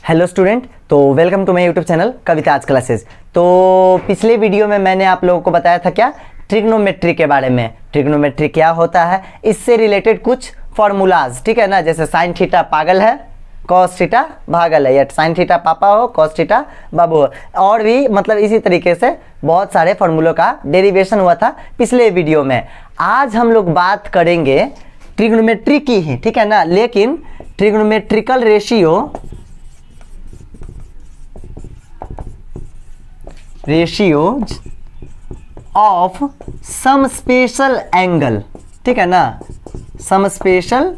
Hello student, तो welcome to my YouTube channel Kavita आज classes. तो पिछले वीडियो में मैंने आप लोगों को बताया था क्या, ट्रिग्नोमेट्री के बारे में। ट्रिग्नोमेट्री क्या होता है, इससे रिलेटेड कुछ फॉर्मूलाज, ठीक है ना। जैसे साइन थीटा पागल है, कॉस थीटा भागल है, या साइन थीटा पापा हो, कॉस थीटा बाबू हो, और भी मतलब इसी तरीके से बहुत सारे फॉर्मूलों का डेरिवेशन हुआ था पिछले वीडियो में। आज हम लोग बात करेंगे ट्रिग्नोमेट्री की ही, ठीक है ना, लेकिन trigonometrical ratios of some special angle, ठीक है ना, सम स्पेशल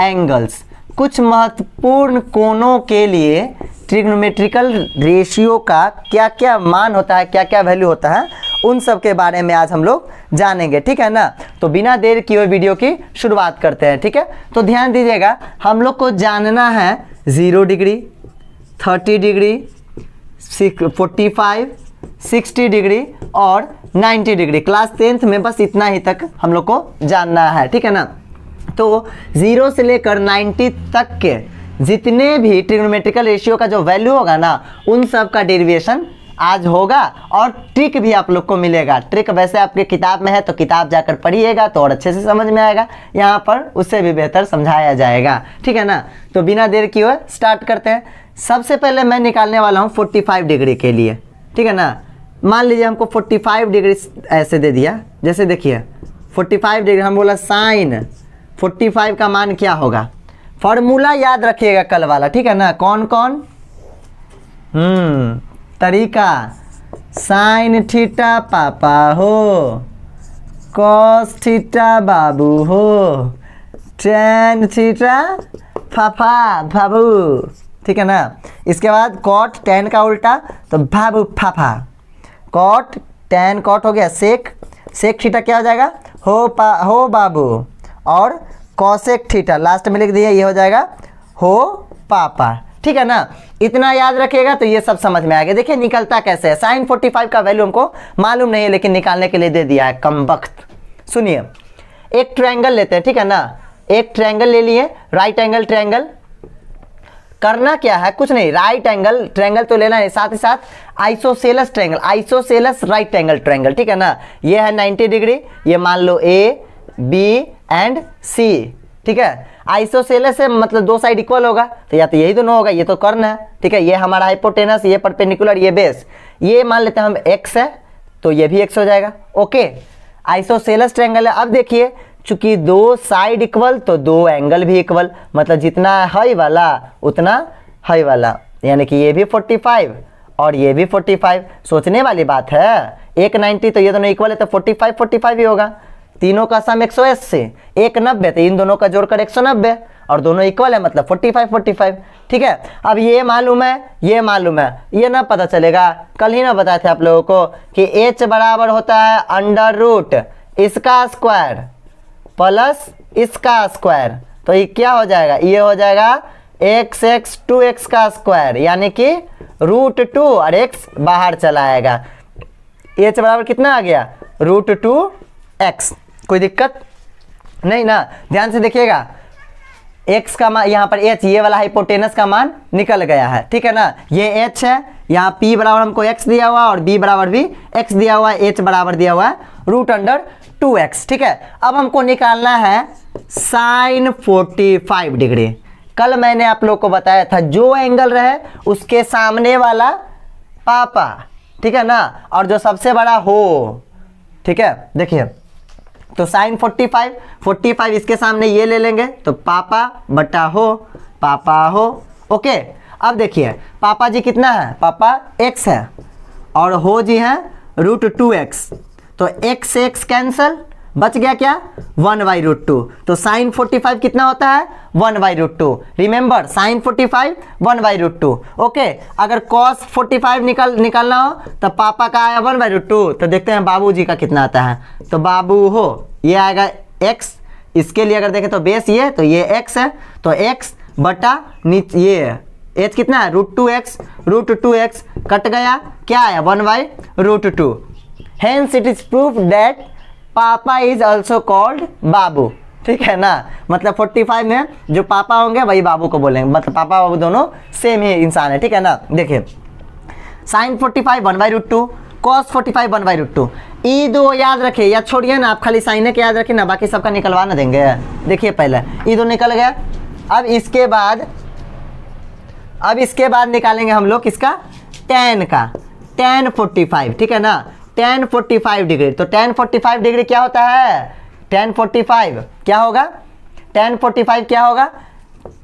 एंगल्स, कुछ महत्वपूर्ण कोणों के लिए ट्रिग्नोमेट्रिकल रेशियो का क्या क्या मान होता है, क्या क्या वैल्यू होता है, उन सब के बारे में आज हम लोग जानेंगे, ठीक है ना। तो बिना देर किए वीडियो की शुरुआत करते हैं, ठीक है। तो ध्यान दीजिएगा, हम लोग को जानना है 0 डिग्री, 30 डिग्री, 45, 60 डिग्री और 90 डिग्री। क्लास 10th में बस इतना ही तक हम लोग को जानना है, ठीक है ना। तो 0 से लेकर 90 तक के जितने भी ट्रिग्नोमेट्रिकल रेशियो का जो वैल्यू होगा ना, उन सब का डेरिवेशन आज होगा और ट्रिक भी आप लोग को मिलेगा। ट्रिक वैसे आपके किताब में है, तो किताब जाकर पढ़िएगा तो और अच्छे से समझ में आएगा, यहाँ पर उससे भी बेहतर समझाया जाएगा, ठीक है ना। तो बिना देर किए स्टार्ट करते हैं। सबसे पहले मैं निकालने वाला हूँ 45 डिग्री के लिए, ठीक है ना। मान लीजिए हमको 45 डिग्री ऐसे दे दिया, जैसे देखिए 45 डिग्री, हम बोला साइन 45 का मान क्या होगा। फॉर्मूला याद रखिएगा कल वाला, ठीक है ना। कौन कौन तरीका, साइन थीटा पापा हो, कॉस थीटा बाबू हो, टेन थीटा पापा बाबू, ठीक है ना। इसके बाद कॉट टेन का उल्टा तो बाबू पापा, कॉट टेन कॉट हो गया सेक, सेक थीटा क्या हो जाएगा, हो बाबू, और कॉसेक थीटा लास्ट में लिख दिया, ये हो जाएगा हो पापा, ठीक है ना। इतना याद रखिएगा तो ये सब समझ में आ गया। देखिए निकलता कैसे है। साइन 45 का वैल्यू हमको मालूम नहीं है, लेकिन निकालने के लिए दे दिया है, कमबख्त। सुनिए, एक ट्रायंगल लेते हैं, ठीक है ना। एक ट्रायंगल ले लिए, राइट एंगल ट्रायंगल। करना क्या है, कुछ नहीं, राइट एंगल ट्रायंगल तो लेना है, साथ ही साथ isosceles triangle, isosceles right angle triangle, ठीक है ना। ये है 90 डिग्री, ये मान लो ए बी एंड सी, ठीक है। आइसोसेलस से मतलब दो साइड इक्वल होगा, तो या तो यही दोनों होगा, ये तो कर्ण है, ठीक है। ये हमारा हाइपोटेनस, ये परपेंडिकुलर, ये बेस। ये मान लेते हैं हम x है, तो ये भी x हो जाएगा, ओके। आइसोसेलस ट्रायंगल है। अब देखिए, चूंकि दो साइड इक्वल तो दो एंगल भी इक्वल, मतलब जितना हाई वाला उतना हाई वाला, यानी कि ये भी 45 और ये भी 45। सोचने वाली बात है, एक 90 तो ये दोनों इक्वल है, तो 45 45 ही होगा। तीनों का सम 180, एक 90, तो इन दोनों का जोड़कर 190, और दोनों इक्वल है, मतलब 45 45, ठीक है। अब ये मालूम है, ये मालूम है, ये ना पता चलेगा। कल ही ना बताए थे आप लोगों को कि h बराबर होता है अंडर रूट इसका स्क्वायर प्लस इसका स्क्वायर, तो ये क्या हो जाएगा, ये हो जाएगा x 2x का स्क्वायर, यानी कि √2 और x बाहर चला आएगा। h बराबर कितना आ गया, √2x। कोई दिक्कत नहीं ना। ध्यान से देखिएगा, x का मान यहाँ पर h, ये वाला हाइपोटेनस का मान निकल गया है, ठीक है ना। ये h है, यहाँ p बराबर हमको x दिया हुआ और b बराबर भी x दिया हुआ है, h बराबर दिया हुआ है √2x, ठीक है। अब हमको निकालना है साइन 45 डिग्री। कल मैंने आप लोग को बताया था, जो एंगल रहे उसके सामने वाला पापा, ठीक है ना, और जो सबसे बड़ा हो, ठीक है। देखिए, तो साइन 45 इसके सामने ये ले लेंगे, तो पापा बटा हो, पापा हो, ओके। अब देखिए, पापा जी कितना है, पापा x है और हो जी है √2x, तो x से x कैंसल, बच गया क्या, 1/√2। तो साइन 45 कितना होता है, 1/√2। Remember, sine 45 1/√2, okay. अगर कॉस 45 निकालना हो तो पापा का आया 1/√2, तो देखते हैं बाबूजी का कितना आता है। तो बाबू हो, ये आएगा x, इसके लिए अगर देखें तो बेस ये, तो ये x है, तो x बटा नीचे ये h कितना है, √2x कट गया, क्या आया, 1/√2। Hence it is proof that पापा इज ऑल्सो कॉल्ड बाबू, ठीक है ना। मतलब 45 में जो पापा होंगे वही बाबू को बोलेंगे, मतलब पापा बाबू दोनों सेम ही इंसान है, ठीक है ना। देखिए साइन 45 1/√2, कॉस 45 1/√2। ई दो याद रखिए या छोड़िए ना, आप खाली साइन के याद रखिए ना, बाकी सबका निकलवा ना देंगे। देखिए पहले ई दो निकल गया। अब इसके बाद निकालेंगे हम लोग किसका, tan का, tan 45, ठीक है ना। tan 45 डिग्री, तो tan 45 डिग्री क्या होता है, tan 45 क्या होगा, tan 45 क्या होगा,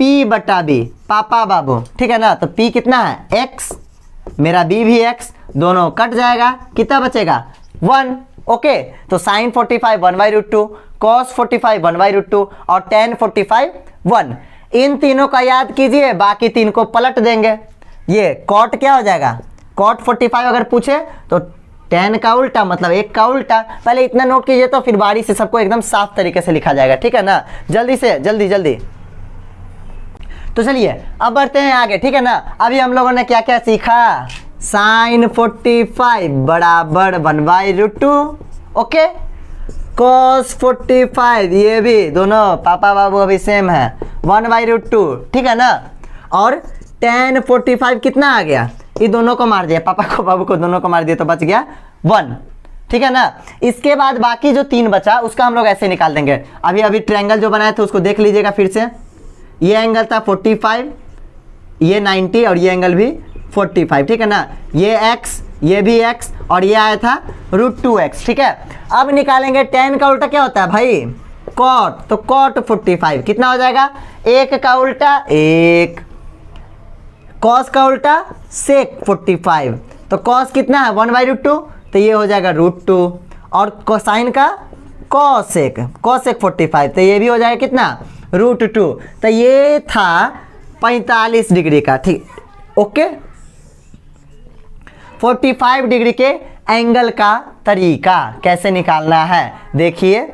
P/B, पापा बाबू, ठीक है ना। तो P कितना है x, मेरा B भी x, दोनों कट जाएगा, कितना बचेगा 1। ओके, तो साइन 45 1/√2, कॉस 45 1/√2 और tan 45 1। इन तीनों का याद कीजिए, बाकी तीन को पलट देंगे। ये कॉट क्या हो जाएगा, कॉट 45 अगर पूछे तो tan का उल्टा मतलब 1 का उल्टा। पहले इतना नोट कीजिए तो फिर बारी से सबको एकदम साफ तरीके से लिखा जाएगा, ठीक है ना। जल्दी से जल्दी। तो चलिए अब बढ़ते हैं आगे, ठीक है ना। अभी हम लोगों ने क्या क्या सीखा, साइन 45 बराबर 1/√2, ओके। कॉस 45 ये भी दोनों पापा बाबू अभी सेम है 1/√2, ठीक है ना। और tan 45 कितना आ गया, ये दोनों को मार दिया, पापा को बाबू को दोनों को मार दिया तो बच गया 1, ठीक है ना। इसके बाद बाकी जो 3 बचा उसका हम लोग ऐसे निकाल देंगे। अभी ट्रायंगल जो बनाए थे उसको देख लीजिएगा फिर से। ये एंगल था 45, ये 90 और ये एंगल भी 45, ठीक है ना। ये x, ये भी x और ये आया था √2x, ठीक है। अब निकालेंगे tan का उल्टा क्या होता है भाई, cot, तो cot 45 कितना हो जाएगा, 1 का उल्टा 1, cos का उल्टा sec 45, तो cos कितना है 1/√2, तो ये हो जाएगा √2 और कोसाइन का cosec 45, तो ये भी हो जाएगा कितना √2। तो ये था 45 डिग्री का, ठीक, ओके। 45 डिग्री के एंगल का तरीका कैसे निकालना है, देखिए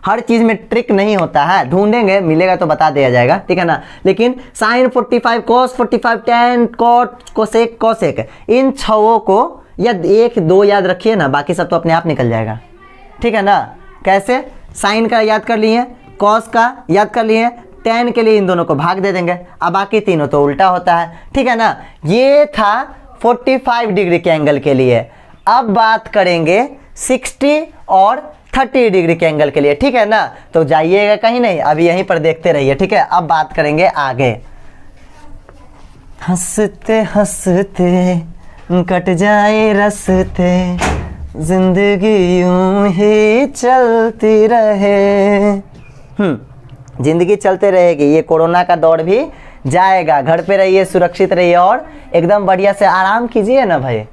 हर चीज़ में ट्रिक नहीं होता है, ढूंढेंगे मिलेगा तो बता दिया जाएगा, ठीक है ना। लेकिन sine 45, cos 45, tan, cot, cosec, इन छवों को या 1 2 याद रखिए ना, बाकी सब तो अपने आप निकल जाएगा, ठीक है ना। कैसे, साइन का याद कर लिए, कॉस का याद कर लिए, tan के लिए इन दोनों को भाग दे देंगे, अब बाकी तीनों तो उल्टा होता है, ठीक है ना। ये था 45 डिग्री के एंगल के लिए। अब बात करेंगे 60 और 30 डिग्री के एंगल के लिए, ठीक है ना। तो जाइएगा कहीं नहीं, अभी यहीं पर देखते रहिए, ठीक है। अब बात करेंगे आगे। हंसते हंसते कट जाए रस्ते, जिंदगी यूं ही चलती रहे। जिंदगी चलते रहेगी, ये कोरोना का दौर भी जाएगा। घर पे रहिए, सुरक्षित रहिए और एकदम बढ़िया से आराम कीजिए ना भाई,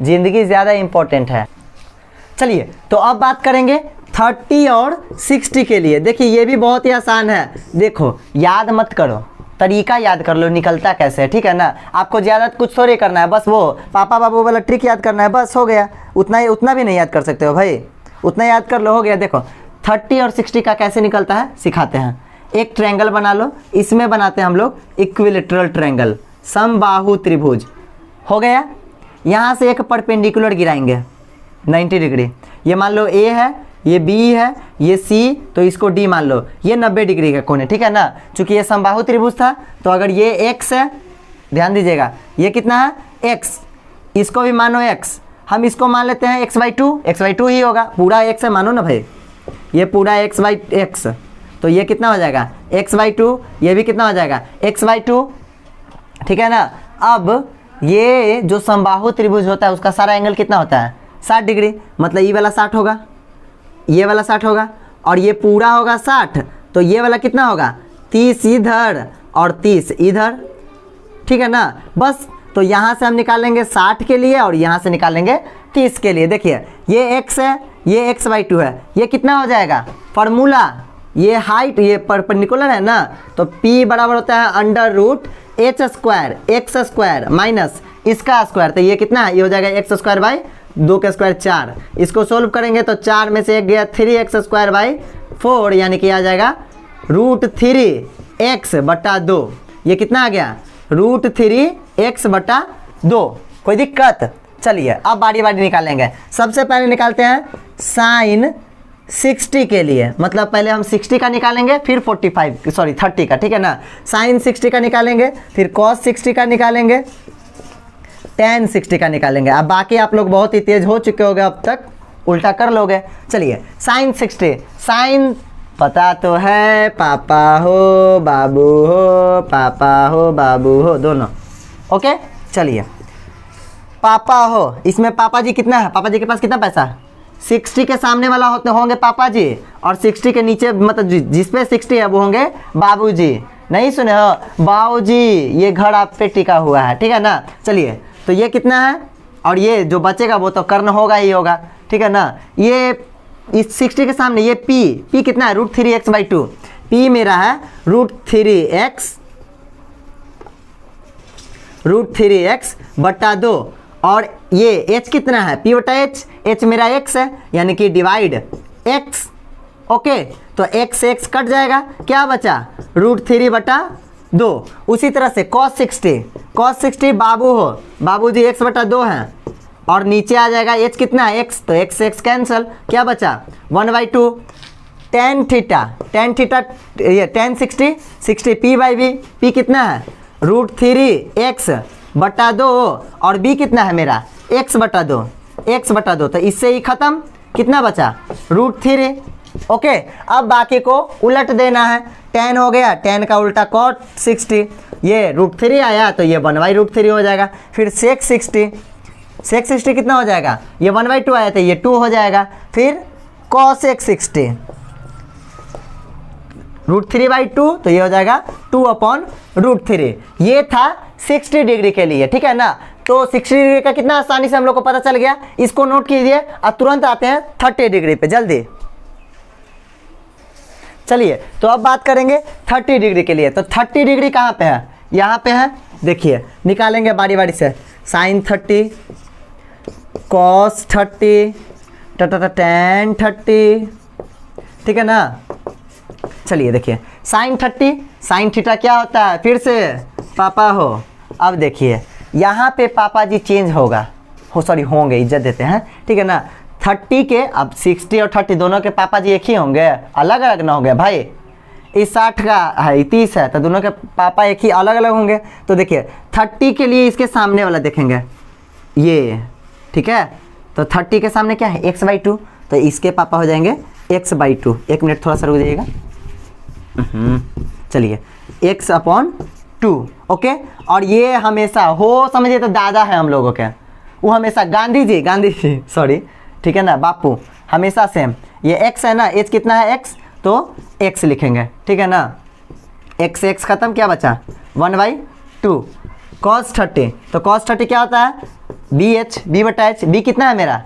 जिंदगी ज़्यादा इम्पोर्टेंट है। चलिए तो अब बात करेंगे 30 और 60 के लिए। देखिए ये भी बहुत ही आसान है, देखो याद मत करो, तरीका याद कर लो निकलता कैसे है, ठीक है ना। आपको ज़्यादा कुछ थोड़ी करना है, बस वो पापा बाबू वाला ट्रिक याद करना है, बस हो गया। उतना भी नहीं याद कर सकते हो भाई, उतना याद कर लो, हो गया। देखो 30 और 60 का कैसे निकलता है सिखाते हैं। एक ट्रायंगल बना लो, इसमें बनाते हैं हम लोग इक्विलेटरल ट्रायंगल, समबाहु त्रिभुज, हो गया। यहाँ से एक परपेंडिकुलर गिराएंगे 90 डिग्री, ये मान लो A है, ये B है, ये C, तो इसको D मान लो, ये 90 डिग्री का कोण है, ठीक है ना। चूंकि ये समबाहु त्रिभुज था तो अगर ये x है, ध्यान दीजिएगा ये कितना है x, इसको भी मानो x, हम इसको मान लेते हैं x/2 ही होगा, पूरा x है मानो ना भाई, ये पूरा x/x, तो ये कितना हो जाएगा x/2, ये भी कितना हो जाएगा x/2, ठीक है ना। अब ये जो समबाहु त्रिभुज होता है उसका सारा एंगल कितना होता है 60 डिग्री, मतलब ये वाला 60 होगा, ये वाला 60 होगा और ये पूरा होगा 60, तो ये वाला कितना होगा 30 इधर और 30 इधर, ठीक है ना। बस तो यहाँ से हम निकालेंगे 60 के लिए और यहाँ से निकालेंगे 30 के लिए। देखिए ये x है, ये x/2 है, ये कितना हो जाएगा फॉर्मूला, ये हाइट, ये परपेंडिकुलर है ना, तो p बराबर होता है √h² x² माइनस इसका स्क्वायर, तो ये कितना है, ये हो जाएगा x² / 2 का स्क्वायर 4। इसको सोल्व करेंगे तो 4 में से 1 गया 3x² / 4, यानी कि आ जाएगा √3x/2, ये कितना आ गया √3x/2। कोई दिक्कत, चलिए अब बारी बारी निकालेंगे। सबसे पहले निकालते हैं साइन 60 के लिए, मतलब पहले हम 60 का निकालेंगे फिर 30 का, ठीक है ना। साइन 60 का निकालेंगे, फिर कॉस 60 का निकालेंगे, tan 60 का निकालेंगे। अब बाकी आप लोग बहुत ही तेज हो चुके होंगे, अब तक उल्टा कर लोगे। चलिए साइन 60, साइन पता तो है, पापा हो बाबू हो, पापा हो बाबू हो दोनों, ओके। चलिए पापा हो, इसमें पापा जी कितना है, पापा जी के पास कितना पैसा, 60 के सामने वाला होंगे पापा जी, और 60 के नीचे मतलब जिस पे 60 है वो होंगे बाबू जी। नहीं सुने हो, बाबू जी ये घर आप पे टिका हुआ है, ठीक है ना। चलिए तो ये कितना है, और ये जो बचेगा वो तो कर्ण होगा ही होगा, ठीक है ना। ये इस 60 के सामने ये p कितना है, √3x/2, p मेरा है √3x/2, और ये h कितना है, p/h, h मेरा x है, यानी कि डिवाइड x, ओके। तो x से x कट जाएगा, क्या बचा √3/2। उसी तरह से cos 60 बाबू हो, बाबू जी x/2 हैं, और नीचे आ जाएगा h कितना है x, तो x से x कैंसल, क्या बचा 1/2। tan थीटा ये tan 60 p/b, p कितना है √3x/2, और b कितना है मेरा x/2, तो इससे ही खत्म, कितना बचा √3, ओके। अब बाकी को उलट देना है, tan हो गया, tan का उल्टा cot 60, ये √3 आया तो ये 1/√3 हो जाएगा। फिर sec 60 कितना हो जाएगा, ये 1/2 आया तो ये 2 हो जाएगा। फिर cosec 60 √3/2, तो ये हो जाएगा 2/√3। ये था 60 डिग्री के लिए, ठीक है ना। तो 60 डिग्री का कितना आसानी से हम लोग को पता चल गया, इसको नोट कीजिए। अब तुरंत आते हैं 30 डिग्री पे, जल्दी। चलिए तो अब बात करेंगे 30 डिग्री के लिए। तो 30 डिग्री कहाँ पे है, यहाँ पे है, देखिए निकालेंगे बारी बारी से। साइन 30, कॉस 30, tan 30, ठीक है ना। चलिए देखिए साइन 30, साइन थीटा क्या होता है, फिर से पापा हो। अब देखिए यहाँ पे पापा जी चेंज होंगे, इज्जत देते हैं, ठीक है ना। 30 के, अब 60 और 30 दोनों के पापा जी एक ही होंगे, अलग अलग ना होंगे भाई। इस 60 का है 30 है, तो दोनों के पापा एक ही अलग अलग होंगे। तो देखिए 30 के लिए इसके सामने वाला देखेंगे ये, ठीक है। तो 30 के सामने क्या है x/2, तो इसके पापा हो जाएंगे x/2। एक मिनट थोड़ा सा रुक जाइएगा। चलिए x/2, ओके। और ये हमेशा हो समझिए तो दादा है हम लोगों के, वो हमेशा गांधी जी सॉरी, ठीक है ना, बापू हमेशा सेम। ये x है ना, h कितना है x, तो x लिखेंगे, ठीक है ना। x से x खत्म, क्या बचा 1/2। cos 30, तो cos 30 क्या होता है b/h, b कितना है मेरा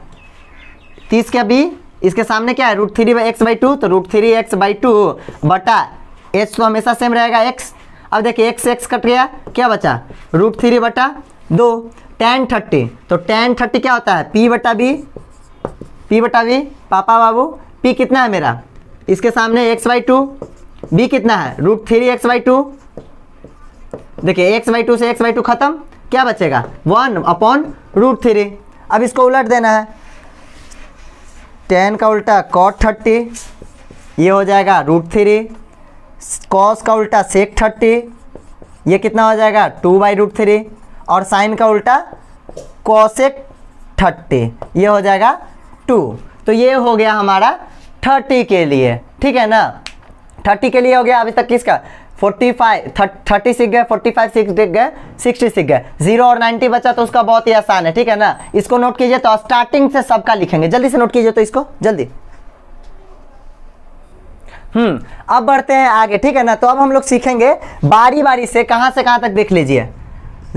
30 क्या b, इसके सामने क्या है √3x/2, तो √3x/2 बटा h तो हमेशा सेम रहेगा x। अब देखिए x से x कट गया, क्या बचा √3/2। tan 30, तो tan 30 क्या होता है p/b, पापा बाबू, p कितना है मेरा, इसके सामने x/2, b कितना है √3x/2। देखिए x/2 से x/2 खत्म, क्या बचेगा 1/√3। अब इसको उलट देना है, tan का उल्टा cot 30, ये हो जाएगा √3, cos का उल्टा sec 30, ये कितना हो जाएगा 2/√3, और sin का उल्टा cosec 30, ये हो जाएगा 2। तो ये हो गया हमारा 30 के लिए, ठीक है ना। 30 के लिए हो गया। अभी तक किसका 30 सीख गए, 45 सीख गए, 60 सीख गए, 0 और 90 बचा, तो उसका बहुत ही आसान है, ठीक है ना। इसको नोट कीजिए, तो स्टार्टिंग से सबका लिखेंगे, जल्दी से नोट कीजिए तो इसको जल्दी। अब बढ़ते हैं आगे, ठीक है ना। तो अब हम लोग सीखेंगे बारी बारी से, कहाँ से कहाँ तक देख लीजिए।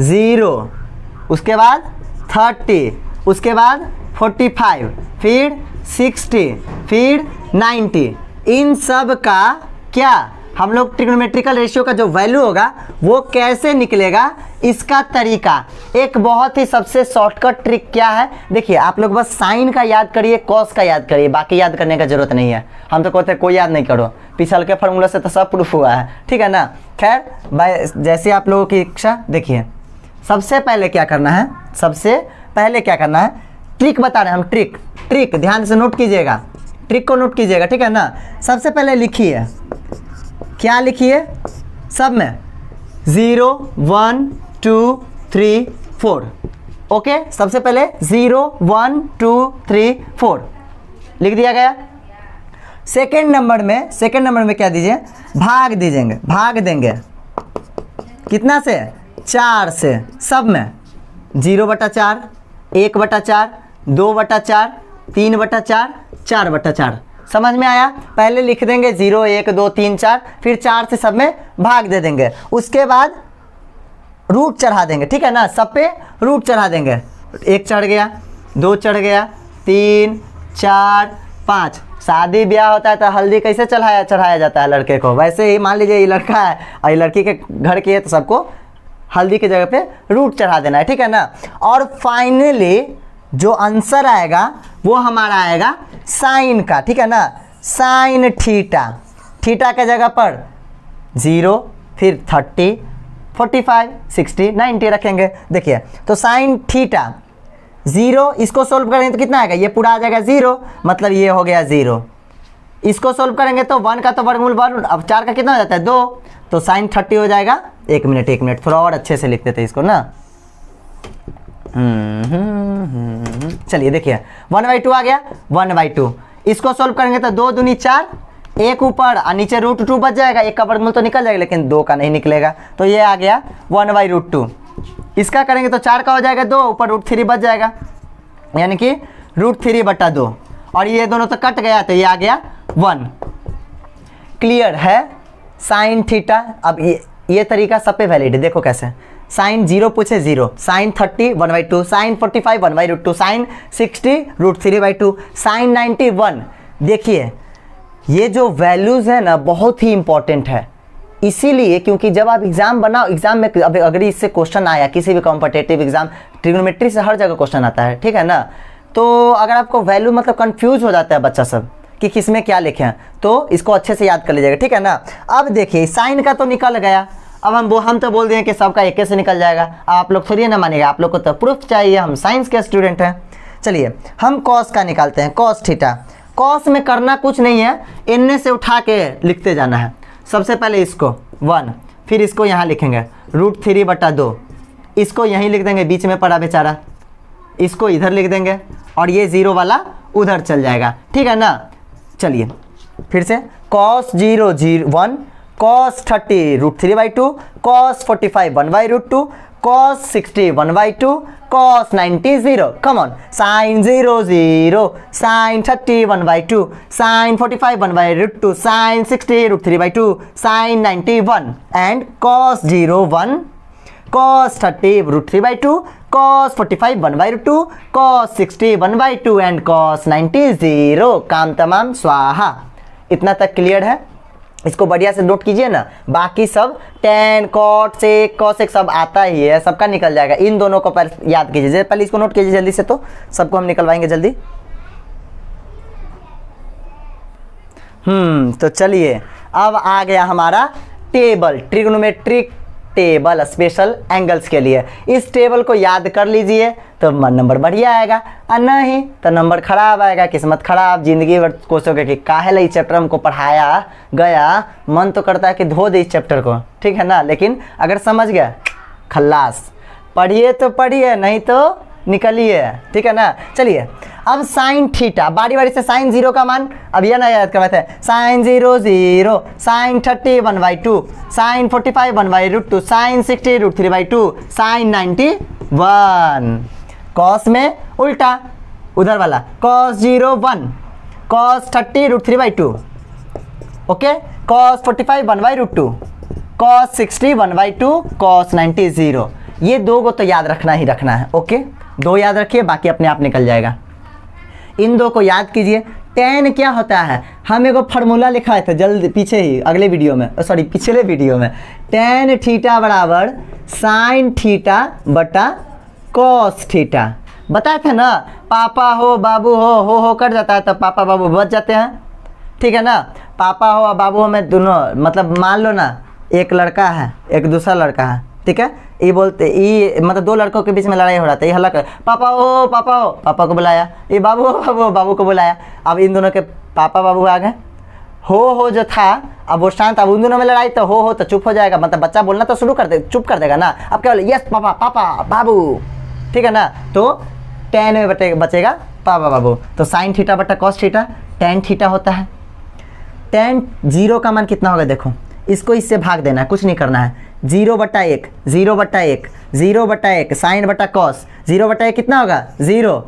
0, उसके बाद 30, उसके बाद 45, फिर 60, फिर 90। इन सब का क्या हम लोग ट्रिग्नोमेट्रिकल रेशियो का जो वैल्यू होगा वो कैसे निकलेगा, इसका तरीका, एक बहुत ही सबसे शॉर्टकट ट्रिक क्या है, देखिए आप लोग बस साइन का याद करिए, कॉस का याद करिए, बाकी याद करने का जरूरत नहीं है। हम तो कहते हैं कोई याद नहीं करो, पिछल के फार्मूला से तो सब प्रूफ हुआ है, ठीक है ना। खैर भाई जैसे आप लोगों की इच्छा। देखिए सबसे पहले क्या करना है, ट्रिक बता रहे हैं हम, ट्रिक ध्यान से नोट कीजिएगा। ट्रिक को नोट कीजिएगा, ठीक है ना। सबसे पहले लिखिए, क्या लिखिए सब में 0 1 2 3 4। ओके, सबसे पहले 0 1 2 3 4 लिख दिया गया। सेकेंड नंबर में क्या दीजिए, भाग दीजिएंगे, भाग देंगे कितना से, 4 से। सब में 0/4, 1/4, 2/4, 3/4, 4/4। समझ में आया। पहले लिख देंगे 0 1 2 3 4, फिर 4 से सब में भाग दे देंगे, उसके बाद रूट चढ़ा देंगे, ठीक है ना। सब पे रूट चढ़ा देंगे, 1 चढ़ गया, 2 चढ़ गया, 3 4 5। शादी ब्याह होता है तो हल्दी कैसे चढ़ाया जाता है लड़के को, वैसे ही मान लीजिए ये लड़का है और ये लड़की के घर की है तो सबको हल्दी की जगह पे रूट चढ़ा देना है, ठीक है ना। और फाइनली जो आंसर आएगा वो हमारा आएगा साइन का, ठीक है ना। साइन थीटा, थीटा के जगह पर 0, फिर 30 45 60 90 रखेंगे। देखिए तो साइन थीटा 0, इसको सोल्व करेंगे तो कितना आएगा, ये पूरा आ जाएगा 0, मतलब ये हो गया 0। इसको सोल्व करेंगे तो 1 का तो वर्गमूल 1, अब 4 का कितना हो जाता है 2, तो साइन 30 हो जाएगा। एक मिनट थोड़ा और अच्छे से लिख देते इसको ना। चलिए देखिए 1/2 आ गया, 1/2। इसको सोल्व करेंगे तो 2 दूनी 4, 1 ऊपर और नीचे √2 बच जाएगा, 1 का वर्गमूल तो निकल जाएगा लेकिन 2 का नहीं निकलेगा, तो ये आ गया 1/√2। इसका करेंगे तो 4 का हो जाएगा 2, ऊपर √3 बच जाएगा, यानी कि √3/2, और ये दोनों तो कट गया तो ये आ गया 1। क्लियर है। साइन थीटा, अब ये तरीका सब पे वैलिड है। देखो कैसे, साइन 0 पूछे 0, साइन 30 1/2, साइन 45 1/√2, साइन 60 √3/2, साइन 90 1। देखिए ये जो वैल्यूज़ है ना बहुत ही इंपॉर्टेंट है, इसीलिए क्योंकि जब आप एग्ज़ाम बनाओ, एग्ज़ाम में अगर इससे क्वेश्चन आया किसी भी कॉम्पिटिटिव एग्ज़ाम, ट्रिग्नोमेट्री से हर जगह क्वेश्चन आता है, ठीक है ना। तो अगर आपको वैल्यू मतलब कंफ्यूज हो जाता है बच्चा सब कि किस में क्या लिखें, तो इसको अच्छे से याद कर लीजिएगा, ठीक है ना। अब देखिए साइन का तो निकल गया, अब हम तो बोल दें कि सबका एक से निकल जाएगा। आप लोग थोड़ी ना मानेगा, आप लोग को तो प्रूफ चाहिए, हम साइंस के स्टूडेंट हैं। चलिए हम कॉस का निकालते हैं, कॉस थीटा। कॉस में करना कुछ नहीं है, इनने से उठा के लिखते जाना है। सबसे पहले इसको 1, फिर इसको यहाँ लिखेंगे √3/2, इसको यहीं लिख देंगे, बीच में पड़ा बेचारा, इसको इधर लिख देंगे और ये 0 वाला उधर चल जाएगा, ठीक है ना। चलिए फिर से cos 0 1, cos 30 √3/2, cos 45 1/√2, cos 60 1/2, cos 90 0। Come on, sin 0 0, sin 30 1/2, sin 45 1/√2, sin 60 √3/2, sin 90 1, and cos 0 1, cos 30 √3/2, cos 45 1/√2, cos 60 1/2 and cos 90 0। काम तमाम स्वाहा। इतना तक क्लियर है। इसको बढ़िया से नोट कीजिए ना, बाकी सब tan cot sec cosec सब आता ही है, सबका निकल जाएगा। इन दोनों को पहले याद कीजिए, पहले इसको नोट कीजिए जल्दी से, तो सबको हम निकलवाएंगे जल्दी। तो चलिए अब आ गया हमारा table, trigonometric table special angles के लिए। इस टेबल को याद कर लीजिए तो नंबर बढ़िया आएगा, और नहीं तो नंबर खराब आएगा, किस्मत खराब, जिंदगी भर कोसोगे कि काहे इस चैप्टर हमको पढ़ाया गया, मन तो करता है कि धो दे इस चैप्टर को, ठीक है ना। लेकिन अगर समझ गया खल्लास, पढ़िए तो पढ़िए, नहीं तो निकलिए, ठीक है ना। चलिए अब साइन थीटा, बारी बारी से साइन 0 का मान अब यह ना याद करवाते हैं, sine 0 0, sine 30 1/2, sine 45 1/√2, sine 60 √3/2, sine 90 1। Cos में उल्टा उधर वाला, cos 0 1, cos 30 √3/2, okay, cos 45 1/√2, cos 60 1/2, cos 90 0। ये दो को तो याद रखना ही रखना है, ओके। 2 याद रखिए, बाकी अपने आप निकल जाएगा। इन 2 को याद कीजिए। tan क्या होता है, हम एगो फार्मूला लिखाए थे जल्द पीछे ही अगले वीडियो में, सॉरी पिछले वीडियो में, tan थीटा बराबर साइन थीटा बटा कॉस थीटा बताए थे ना। पापा हो बाबू हो कट जाता है तो पापा बाबू बच जाते हैं, ठीक है ना। पापा हो और बाबू हो में दोनों, मतलब मान लो ना एक लड़का है एक दूसरा लड़का है, ठीक है। ये बोलते ये मतलब 2 लड़कों के बीच में लड़ाई हो रहा था, ये हल्ला कर पापा हो पापा को बुलाया, ये बाबू हो बाबू को बुलाया। अब इन दोनों के पापा बाबू आ गए। हो जो था अब वो शांत, अब उन दोनों में लड़ाई तो हो तो चुप हो जाएगा, मतलब बच्चा बोलना तो शुरू कर दे, चुप कर देगा ना। अब क्या बोले, यस पापा पापा बाबू, ठीक है ना। तो tan में बचेगा पापा बाबू। तो साइन थीटा बटा कॉस थीटा, tan थीटा होता है। tan 0 का मान कितना होगा, देखो इसको इससे भाग देना है, कुछ नहीं करना है। 0/1 0/1 0/1 साइन बटा कॉस, 0/1 कितना होगा 0,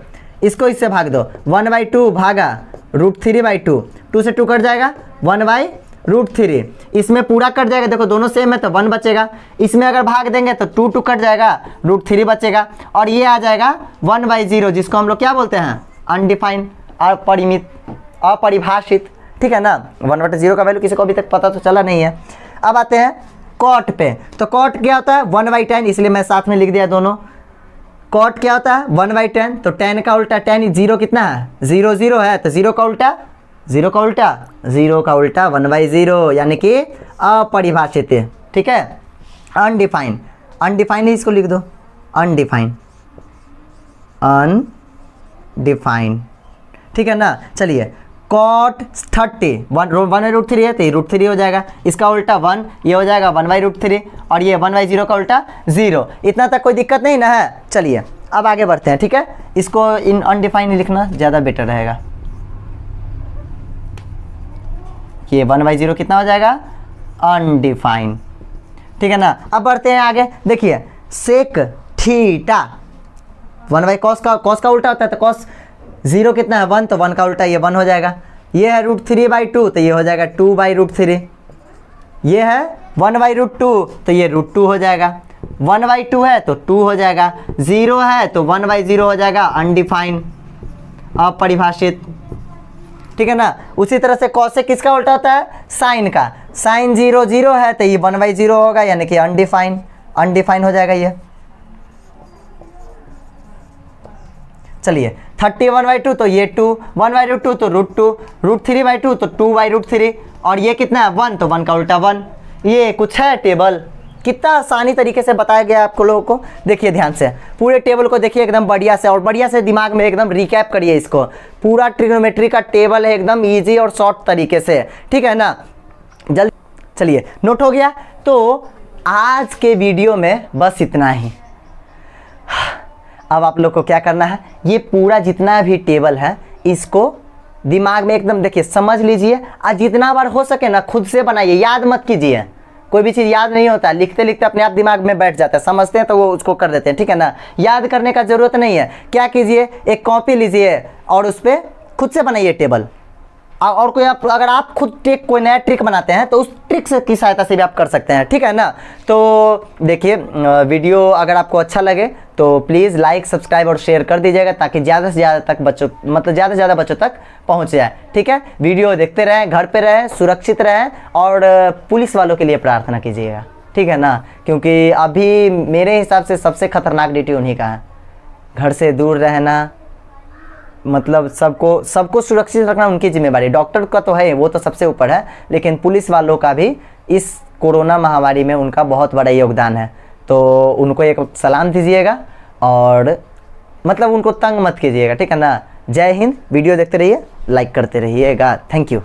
इसको इससे भाग दो। 1/2 भागा √3/2, 2 से 2 कट जाएगा 1/√3, इसमें पूरा कट जाएगा, देखो दोनों सेम है तो 1 बचेगा। इसमें अगर भाग देंगे तो 2 कट जाएगा, √3 बचेगा, और ये आ जाएगा 1/0, जिसको हम लोग क्या बोलते हैं, अनडिफाइंड, अपरिमित, अपरिभाषित, ठीक है ना। 1/0 का वैल्यू किसी को अभी तक पता तो चला नहीं है। अब आते हैं कॉट पे। तो कॉट क्या होता है 1/10, इसलिए मैं साथ में लिख दिया दोनों। कॉट क्या होता है 1/10, तो tan का उल्टा, tan 0 कितना है 0 0 है, तो 0 का उल्टा 0 का उल्टा 0 का उल्टा 1/0, यानी कि अपरिभाषित, ठीक है। अनडिफाइंड, अनडिफाइंड ही इसको लिख दो, अनडिफाइंड, अनडिफाइंड, ठीक है ना। चलिए cot 30 1/√3 है तो ये √3 हो जाएगा, इसका उल्टा 1, ये हो जाएगा 1/√3, और ये 1/0 का उल्टा 0। इतना तक कोई दिक्कत नहीं ना है। चलिए अब आगे बढ़ते हैं, ठीक है। इसको इन अनडिफाइंड लिखना ज़्यादा बेटर रहेगा। ये 1/0 कितना हो जाएगा अनडिफाइंड, ठीक है ना। अब बढ़ते हैं आगे, देखिए सेक थीटा 1/cos का उल्टा होता है, तो cos 0 कितना है 1, तो 1 का उल्टा ये 1 हो जाएगा। ये है √3/2, तो ये हो जाएगा 2/√3। ये है 1/√2, तो ये √2 हो जाएगा। 1/2 है तो 2 हो जाएगा, 0 है तो 1/0 हो जाएगा, अनडिफाइंड, अपरिभाषित, ठीक है ना। उसी तरह से cos से किसका उल्टा होता है, साइन का। साइन 0 0 है तो ये 1/0 होगा, यानी कि अनडिफाइंड, अनडिफाइंड हो जाएगा ये। चलिए 30 1/2 तो ये 2, 1/√2 तो √2, √3/2 तो 2/√3, और ये कितना है 1, तो 1 का उल्टा 1। ये कुछ है टेबल, कितना आसानी तरीके से बताया गया आपको लोगों को। देखिए ध्यान से पूरे टेबल को देखिए एकदम बढ़िया से, और बढ़िया से दिमाग में एकदम रिकैप करिए इसको। पूरा ट्रिग्नोमेट्री का टेबल है एकदम ईजी और शॉर्ट तरीके से, ठीक है ना। जल्दी चलिए नोट हो गया। तो आज के वीडियो में बस इतना ही। अब आप लोग को क्या करना है, ये पूरा जितना भी टेबल है इसको दिमाग में एकदम देखिए समझ लीजिए, और जितना बार हो सके ना खुद से बनाइए, याद मत कीजिए। कोई भी चीज़ याद नहीं होता, लिखते लिखते अपने आप दिमाग में बैठ जाता है, समझते हैं तो वो उसको कर देते हैं, ठीक है ना। याद करने का ज़रूरत नहीं है। क्या कीजिए, एक कॉपी लीजिए और उस पर खुद से बनाइए टेबल। और कोई अगर आप खुद कोई नया ट्रिक बनाते हैं तो उस ट्रिक की सहायता से भी आप कर सकते हैं, ठीक है ना। तो देखिए वीडियो अगर आपको अच्छा लगे तो प्लीज़ लाइक सब्सक्राइब और शेयर कर दीजिएगा, ताकि ज़्यादा से ज़्यादा तक बच्चों, मतलब ज़्यादा से ज़्यादा बच्चों तक पहुंच जाए, ठीक है। वीडियो देखते रहें, घर पे रहें, सुरक्षित रहें, और पुलिस वालों के लिए प्रार्थना कीजिएगा, ठीक है ना। क्योंकि अभी मेरे हिसाब से सबसे खतरनाक ड्यूटी उन्हीं का है। घर से दूर रहना, मतलब सबको सुरक्षित रखना उनकी जिम्मेदारी। डॉक्टर का तो है, वो तो सबसे ऊपर है, लेकिन पुलिस वालों का भी इस कोरोना महामारी में उनका बहुत बड़ा योगदान है। तो उनको एक सलाम दीजिएगा, और मतलब उनको तंग मत कीजिएगा, ठीक है ना। जय हिंद। वीडियो देखते रहिए, लाइक करते रहिएगा। Thank you.